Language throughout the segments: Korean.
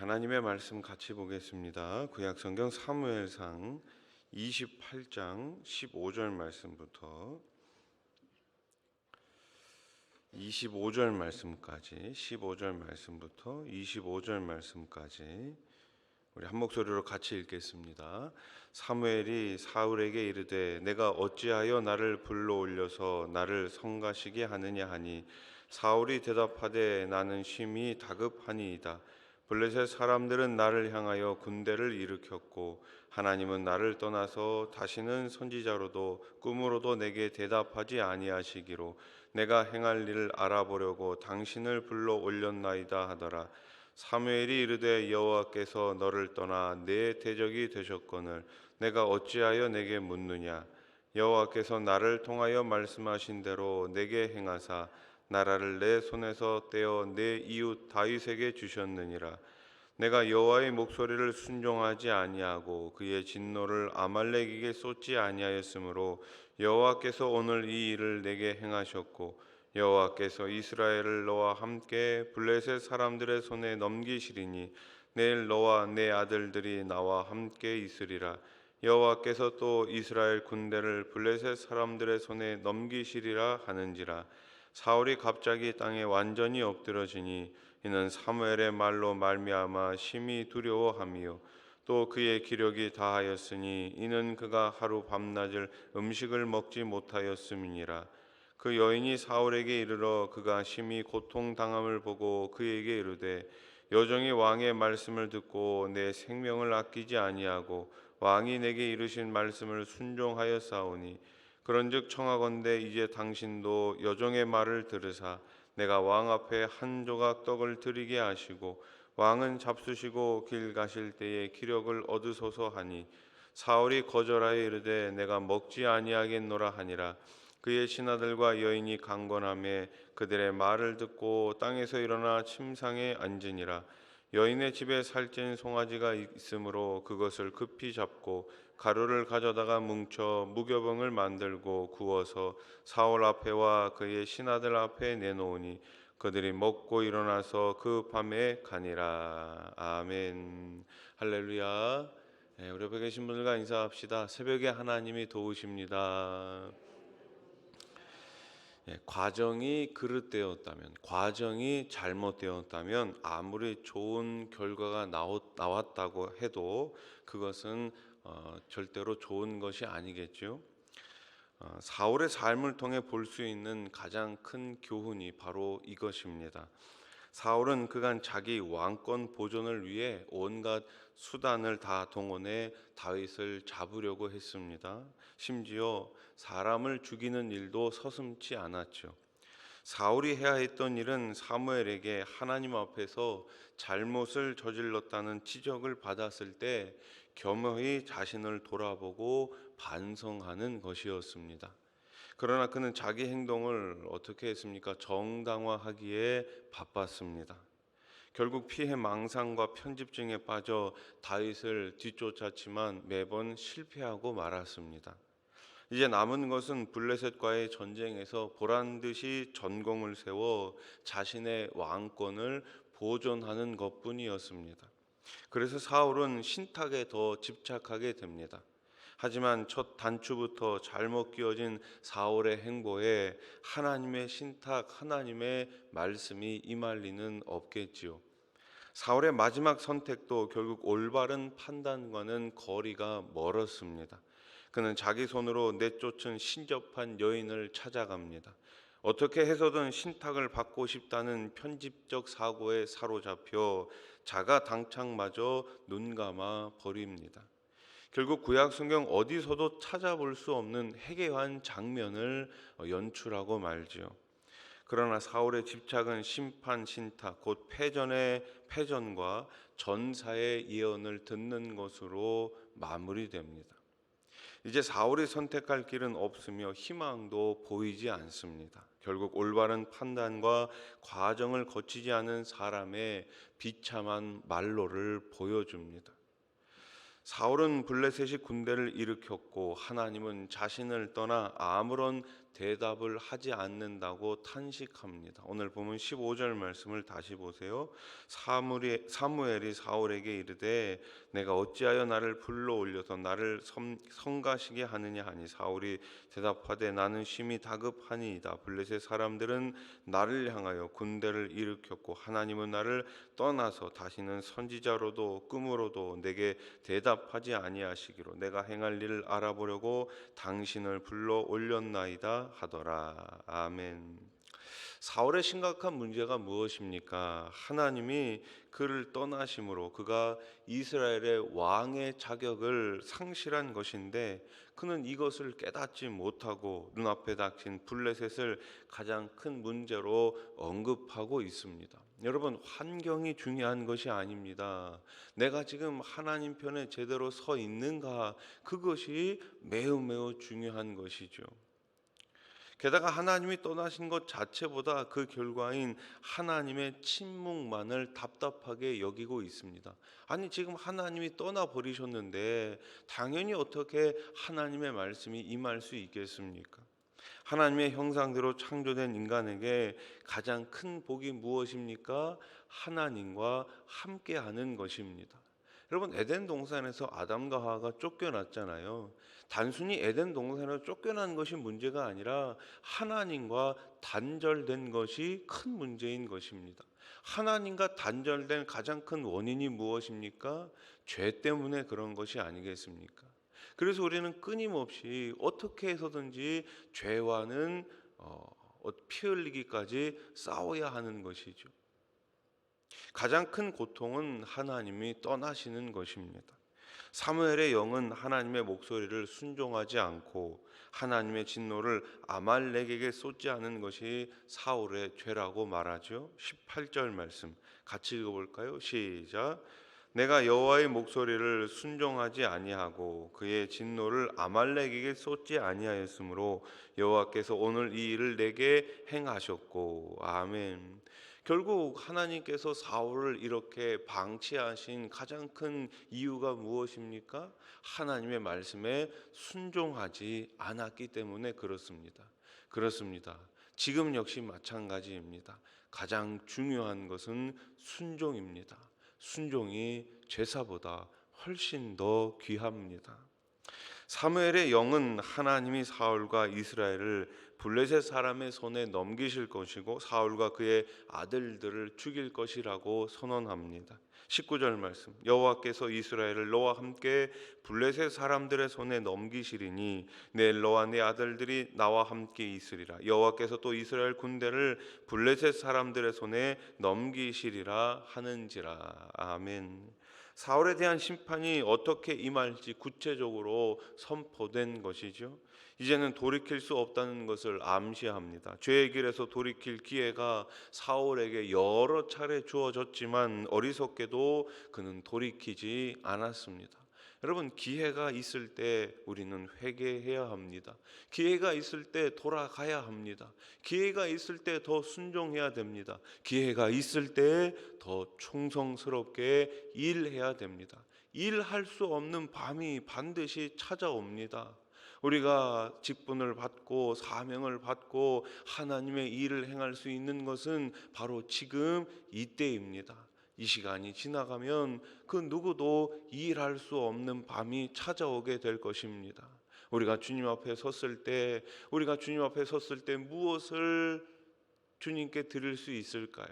하나님의 말씀 같이 보겠습니다. 구약성경 사무엘상 28장 15절 말씀부터 25절 말씀까지 15절 말씀부터 25절 말씀까지 우리 한 목소리로 같이 읽겠습니다. 사무엘이 사울에게 이르되 내가 어찌하여 나를 불러올려서 나를 성가시게 하느냐 하니 사울이 대답하되 나는 심히 다급하니이다. 블레셋 사람들은 나를 향하여 군대를 일으켰고 하나님은 나를 떠나서 다시는 선지자로도 꿈으로도 내게 대답하지 아니하시기로 내가 행할 일을 알아보려고 당신을 불러 올렸나이다 하더라. 사무엘이 이르되 여호와께서 너를 떠나 내 대적이 되셨거늘 내가 어찌하여 내게 묻느냐. 여호와께서 나를 통하여 말씀하신 대로 내게 행하사 나라를 내 손에서 떼어 내 이웃 다윗에게 주셨느니라. 내가 여호와의 목소리를 순종하지 아니하고 그의 진노를 아말렉에게 쏟지 아니하였으므로 여호와께서 오늘 이 일을 내게 행하셨고 여호와께서 이스라엘을 너와 함께 블레셋 사람들의 손에 넘기시리니 내일 너와 내 아들들이 나와 함께 있으리라. 여호와께서 또 이스라엘 군대를 블레셋 사람들의 손에 넘기시리라 하는지라. 사울이 갑자기 땅에 완전히 엎드러지니 이는 사무엘의 말로 말미암아 심히 두려워함이요 또 그의 기력이 다하였으니 이는 그가 하루 밤낮을 음식을 먹지 못하였음이니라. 그 여인이 사울에게 이르러 그가 심히 고통당함을 보고 그에게 이르되 여종이 왕의 말씀을 듣고 내 생명을 아끼지 아니하고 왕이 내게 이르신 말씀을 순종하였사오니 그런즉 청하건대 이제 당신도 여종의 말을 들으사 내가 왕 앞에 한 조각 떡을 드리게 하시고 왕은 잡수시고 길 가실 때에 기력을 얻으소서 하니 사울이 거절하여 이르되 내가 먹지 아니하겠노라 하니라. 그의 신하들과 여인이 강건하매 그들의 말을 듣고 땅에서 일어나 침상에 앉으니라. 여인의 집에 살찐 송아지가 있으므로 그것을 급히 잡고 가루를 가져다가 뭉쳐 무교병을 만들고 구워서 사울 앞에와 그의 신하들 앞에 내놓으니 그들이 먹고 일어나서 그 밤에 가니라. 아멘. 할렐루야. 우리 옆에 계신 분들과 인사합시다. 새벽에 하나님이 도우십니다. 과정이 그릇되었다면, 과정이 잘못되었다면 아무리 좋은 결과가 나왔다고 해도 그것은 절대로 좋은 것이 아니겠죠. 사울의 삶을 통해 볼 수 있는 가장 큰 교훈이 바로 이것입니다. 사울은 그간 자기 왕권 보존을 위해 온갖 수단을 다 동원해 다윗을 잡으려고 했습니다. 심지어 사람을 죽이는 일도 서슴지 않았죠. 사울이 해야 했던 일은 사무엘에게 하나님 앞에서 잘못을 저질렀다는 지적을 받았을 때 겸허히 자신을 돌아보고 반성하는 것이었습니다. 그러나 그는 자기 행동을 어떻게 했습니까? 정당화하기에 바빴습니다. 결국 피해 망상과 편집증에 빠져 다윗을 뒤쫓았지만 매번 실패하고 말았습니다. 이제 남은 것은 블레셋과의 전쟁에서 보란듯이 전공을 세워 자신의 왕권을 보존하는 것뿐이었습니다. 그래서 사울은 신탁에 더 집착하게 됩니다. 하지만 첫 단추부터 잘못 끼워진 사울의 행보에 하나님의 신탁, 하나님의 말씀이 임할 리는 없겠지요. 사울의 마지막 선택도 결국 올바른 판단과는 거리가 멀었습니다. 그는 자기 손으로 내쫓은 신접한 여인을 찾아갑니다. 어떻게 해서든 신탁을 받고 싶다는 편집적 사고에 사로잡혀 자가 당착마저 눈감아 버립니다. 결국 구약 성경 어디서도 찾아볼 수 없는 해괴한 장면을 연출하고 말지요. 그러나 사울의 집착은 심판, 신탁, 곧 패전의 패전과 전사의 예언을 듣는 것으로 마무리됩니다. 이제 사울이 선택할 길은 없으며 희망도 보이지 않습니다. 결국 올바른 판단과 과정을 거치지 않은 사람의 비참한 말로를 보여줍니다. 사울은 블레셋이 군대를 일으켰고 하나님은 자신을 떠나 아무런 대답을 하지 않는다고 탄식합니다. 오늘 보면 15절 말씀을 다시 보세요. 사무엘이 사울에게 이르되 내가 어찌하여 나를 불러 올려서 나를 성가시게 하느냐 하니 사울이 대답하되 나는 심히 다급하니이다. 블레셋 사람들은 나를 향하여 군대를 일으켰고 하나님은 나를 떠나서 다시는 선지자로도 꿈으로도 내게 대답하지 아니하시기로 내가 행할 일을 알아보려고 당신을 불러 올렸나이다 하더라. 아멘. 사울의 심각한 문제가 무엇입니까? 하나님이 그를 떠나심으로 그가 이스라엘의 왕의 자격을 상실한 것인데 그는 이것을 깨닫지 못하고 눈앞에 닥친 블레셋을 가장 큰 문제로 언급하고 있습니다. 여러분, 환경이 중요한 것이 아닙니다. 내가 지금 하나님 편에 제대로 서 있는가, 그것이 매우 매우 중요한 것이죠. 게다가 하나님이 떠나신 것 자체보다 그 결과인 하나님의 침묵만을 답답하게 여기고 있습니다. 아니, 지금 하나님이 떠나버리셨는데 당연히 어떻게 하나님의 말씀이 임할 수 있겠습니까? 하나님의 형상대로 창조된 인간에게 가장 큰 복이 무엇입니까? 하나님과 함께하는 것입니다. 여러분, 에덴 동산에서 아담과 하와가 쫓겨났잖아요. 단순히 에덴 동산에서 쫓겨난 것이 문제가 아니라 하나님과 단절된 것이 큰 문제인 것입니다. 하나님과 단절된 가장 큰 원인이 무엇입니까? 죄 때문에 그런 것이 아니겠습니까? 그래서 우리는 끊임없이 어떻게 해서든지 죄와는 피 흘리기까지 싸워야 하는 것이죠. 가장 큰 고통은 하나님이 떠나시는 것입니다. 사무엘의 영은 하나님의 목소리를 순종하지 않고 하나님의 진노를 아말렉에게 쏟지 않은 것이 사울의 죄라고 말하죠. 18절 말씀 같이 읽어볼까요? 시작. 내가 여호와의 목소리를 순종하지 아니하고 그의 진노를 아말렉에게 쏟지 아니하였으므로 여호와께서 오늘 이 일을 내게 행하셨고. 아멘. 결국 하나님께서 사울을 이렇게 방치하신 가장 큰 이유가 무엇입니까? 하나님의 말씀에 순종하지 않았기 때문에 그렇습니다. 지금 역시 마찬가지입니다. 가장 중요한 것은 순종입니다. 순종이 제사보다 훨씬 더 귀합니다. 사무엘의 영은 하나님이 사울과 이스라엘을 블레셋 사람의 손에 넘기실 것이고 사울과 그의 아들들을 죽일 것이라고 선언합니다. 19절 말씀 여호와께서 이스라엘을 너와 함께 블레셋 사람들의 손에 넘기시리니 내일 너와 네 아들들이 나와 함께 있으리라. 여호와께서 또 이스라엘 군대를 블레셋 사람들의 손에 넘기시리라 하는지라. 아멘. 사울에 대한 심판이 어떻게 임할지 구체적으로 선포된 것이죠. 이제는 돌이킬 수 없다는 것을 암시합니다. 죄의 길에서 돌이킬 기회가 사울에게 여러 차례 주어졌지만 어리석게도 그는 돌이키지 않았습니다. 여러분, 기회가 있을 때 우리는 회개해야 합니다. 기회가 있을 때 돌아가야 합니다. 기회가 있을 때 더 순종해야 됩니다. 기회가 있을 때 더 충성스럽게 일해야 됩니다. 일할 수 없는 밤이 반드시 찾아옵니다. 우리가 직분을 받고 사명을 받고 하나님의 일을 행할 수 있는 것은 바로 지금 이때입니다. 이 시간이 지나가면 그 누구도 일할 수 없는 밤이 찾아오게 될 것입니다. 우리가 주님 앞에 섰을 때 무엇을 주님께 드릴 수 있을까요?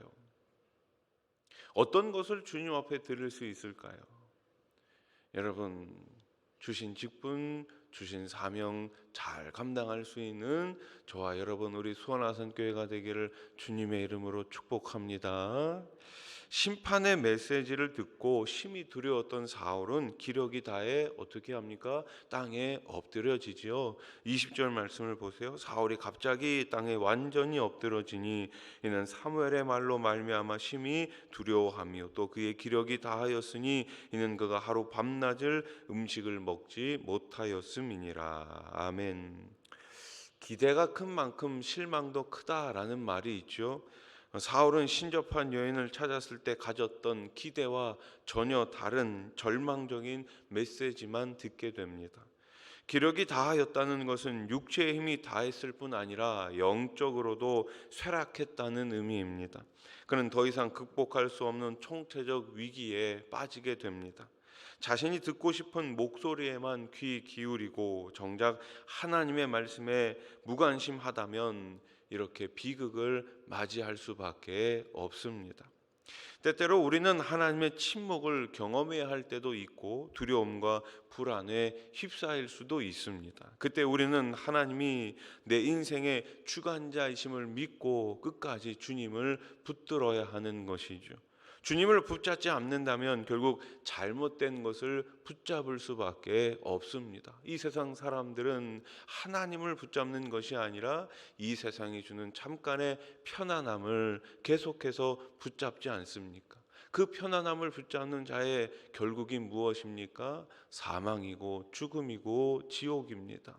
어떤 것을 주님 앞에 드릴 수 있을까요? 여러분, 주신 직분, 주신 사명 잘 감당할 수 있는 저와 여러분 우리 수원아산교회가 되기를 주님의 이름으로 축복합니다. 심판의 메시지를 듣고 심히 두려웠던 사울은 기력이 다해 어떻게 합니까? 땅에 엎드려지지요. 20절 말씀을 보세요. 사울이 갑자기 땅에 완전히 엎드러지니 이는 사무엘의 말로 말미암아 심히 두려워하며 또 그의 기력이 다하였으니 이는 그가 하루 밤낮을 음식을 먹지 못하였음이니라. 아멘. 기대가 큰 만큼 실망도 크다라는 말이 있죠. 사울은 신접한 여인을 찾았을 때 가졌던 기대와 전혀 다른 절망적인 메시지만 듣게 됩니다. 기력이 다하였다는 것은 육체의 힘이 다했을 뿐 아니라 영적으로도 쇠락했다는 의미입니다. 그는 더 이상 극복할 수 없는 총체적 위기에 빠지게 됩니다. 자신이 듣고 싶은 목소리에만 귀 기울이고 정작 하나님의 말씀에 무관심하다면 이렇게 비극을 맞이할 수밖에 없습니다. 때때로 우리는 하나님의 침묵을 경험해야 할 때도 있고 두려움과 불안에 휩싸일 수도 있습니다. 그때 우리는 하나님이 내 인생의 주관자이심을 믿고 끝까지 주님을 붙들어야 하는 것이죠. 주님을 붙잡지 않는다면 결국 잘못된 것을 붙잡을 수밖에 없습니다. 이 세상 사람들은 하나님을 붙잡는 것이 아니라 이 세상이 주는 잠깐의 편안함을 계속해서 붙잡지 않습니까? 그 편안함을 붙잡는 자의 결국이 무엇입니까? 사망이고 죽음이고 지옥입니다.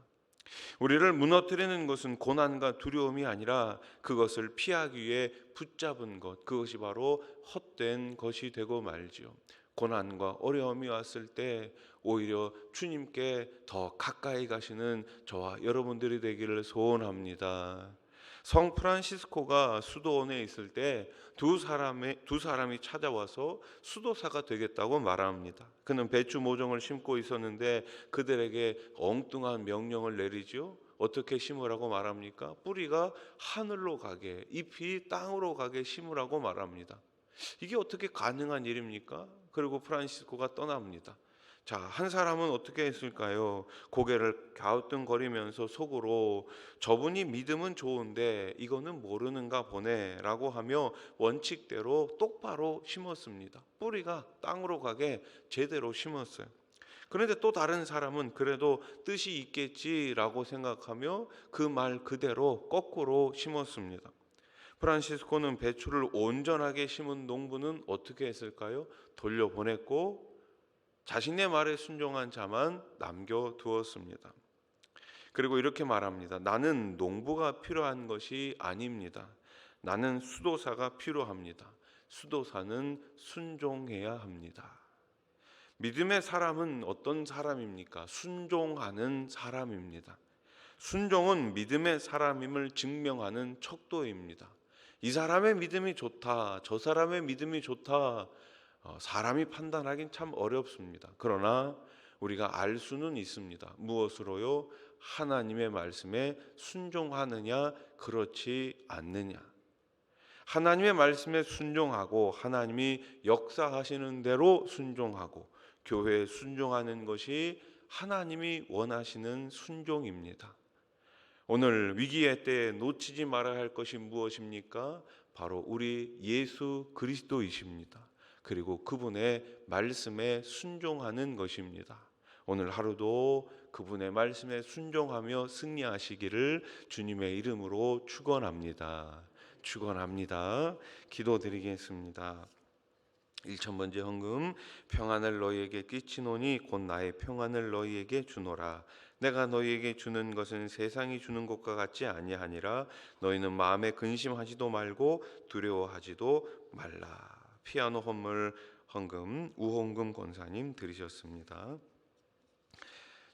우리를 무너뜨리는 것은 고난과 두려움이 아니라 그것을 피하기 위해 붙잡은 것, 그것이 바로 헛된 것이 되고 말지요. 고난과 어려움이 왔을 때 오히려 주님께 더 가까이 가시는 저와 여러분들이 되기를 소원합니다. 성 프란시스코가 수도원에 있을 때 두 사람이 찾아와서 수도사가 되겠다고 말합니다. 그는 배추 모종을 심고 있었는데 그들에게 엉뚱한 명령을 내리죠. 어떻게 심으라고 말합니까? 뿌리가 하늘로 가게, 잎이 땅으로 가게 심으라고 말합니다. 이게 어떻게 가능한 일입니까? 그리고 프란시스코가 떠납니다. 자, 한 사람은 어떻게 했을까요? 고개를 갸우뚱거리면서 속으로 저분이 믿음은 좋은데 이거는 모르는가 보네라고 하며 원칙대로 똑바로 심었습니다. 뿌리가 땅으로 가게 제대로 심었어요. 그런데 또 다른 사람은 그래도 뜻이 있겠지라고 생각하며 그 말 그대로 거꾸로 심었습니다. 프란시스코는 배추를 온전하게 심은 농부는 어떻게 했을까요? 돌려보냈고 자신의 말에 순종한 자만 남겨두었습니다. 그리고 이렇게 말합니다. 나는 농부가 필요한 것이 아닙니다. 나는 수도사가 필요합니다. 수도사는 순종해야 합니다. 믿음의 사람은 어떤 사람입니까? 순종하는 사람입니다. 순종은 믿음의 사람임을 증명하는 척도입니다. 이 사람의 믿음이 좋다, 저 사람의 믿음이 좋다, 사람이 판단하긴 참 어렵습니다. 그러나 우리가 알 수는 있습니다. 무엇으로요? 하나님의 말씀에 순종하느냐, 그렇지 않느냐. 하나님의 말씀에 순종하고 하나님이 역사하시는 대로 순종하고 교회에 순종하는 것이 하나님이 원하시는 순종입니다. 오늘 위기의 때에 놓치지 말아야 할 것이 무엇입니까? 바로 우리 예수 그리스도이십니다. 그리고 그분의 말씀에 순종하는 것입니다. 오늘 하루도 그분의 말씀에 순종하며 승리하시기를 주님의 이름으로 축원합니다. 축원합니다. 기도드리겠습니다. 1,000번째 헌금. 평안을 너희에게 끼치노니 곧 나의 평안을 너희에게 주노라. 내가 너희에게 주는 것은 세상이 주는 것과 같지 아니하니라. 너희는 마음에 근심하지도 말고 두려워하지도 말라. 피아노 헌물 헌금 우홍금 권사님 드리셨습니다.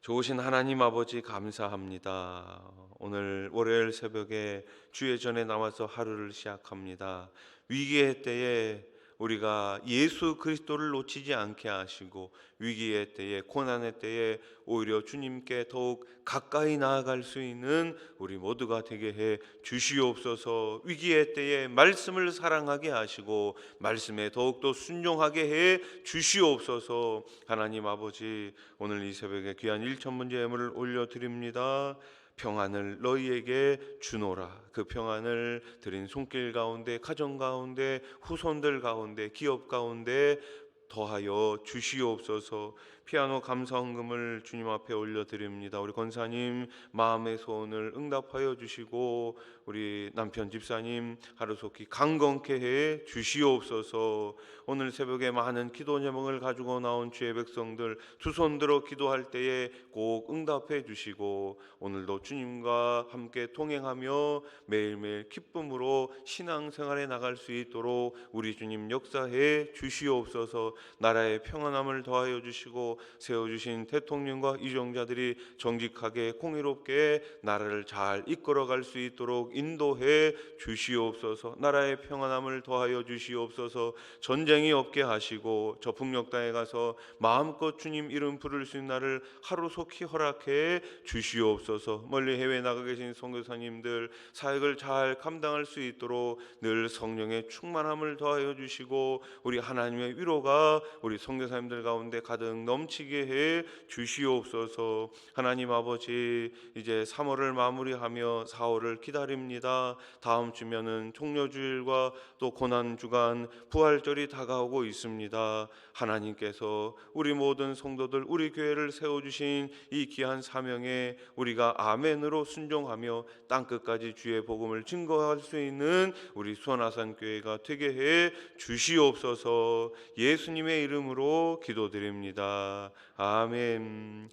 좋으신 하나님 아버지 감사합니다. 오늘 월요일 새벽에 주의 전에 나와서 하루를 시작합니다. 위기의 때에 우리가 예수 그리스도를 놓치지 않게 하시고 위기의 때에 고난의 때에 오히려 주님께 더욱 가까이 나아갈 수 있는 우리 모두가 되게 해 주시옵소서. 위기의 때에 말씀을 사랑하게 하시고 말씀에 더욱더 순종하게 해 주시옵소서. 하나님 아버지, 오늘 이 새벽에 귀한 1,000번째 예물을 올려드립니다. 평안을 너희에게 주노라. 그 평안을 드린 손길 가운데, 가정 가운데, 후손들 가운데, 기업 가운데 더하여 주시옵소서. 피아노 감사헌금을 주님 앞에 올려드립니다. 우리 권사님 마음의 소원을 응답하여 주시고 우리 남편 집사님 하루속히 강건케 해 주시옵소서. 오늘 새벽에 많은 기도 제목을 가지고 나온 주의 백성들 두 손 들어 기도할 때에 꼭 응답해 주시고 오늘도 주님과 함께 동행하며 매일매일 기쁨으로 신앙생활에 나갈 수 있도록 우리 주님 역사해 주시옵소서. 나라의 평안함을 더하여 주시고 세워주신 대통령과 이정자들이 정직하게 공의롭게 나라를 잘 이끌어갈 수 있도록 인도해 주시옵소서. 나라의 평안함을 더하여 주시옵소서. 전쟁이 없게 하시고 저 북녘 땅에 가서 마음껏 주님 이름 부를 수 있는 날을 하루속히 허락해 주시옵소서. 멀리 해외 나가 계신 선교사님들 사역을 잘 감당할 수 있도록 늘 성령의 충만함을 더하여 주시고 우리 하나님의 위로가 우리 선교사님들 가운데 가득 넘치게 해 주시옵소서. 하나님 아버지, 이제 3월을 마무리하며 4월을 기다립니다. 다음 주면은 종려주일과 또 고난주간 부활절이 다가오고 있습니다. 하나님께서 우리 모든 성도들 우리 교회를 세워주신 이 귀한 사명에 우리가 아멘으로 순종하며 땅끝까지 주의 복음을 증거할 수 있는 우리 수원아산교회가 되게 해 주시옵소서. 예수님의 이름으로 기도드립니다. 아멘.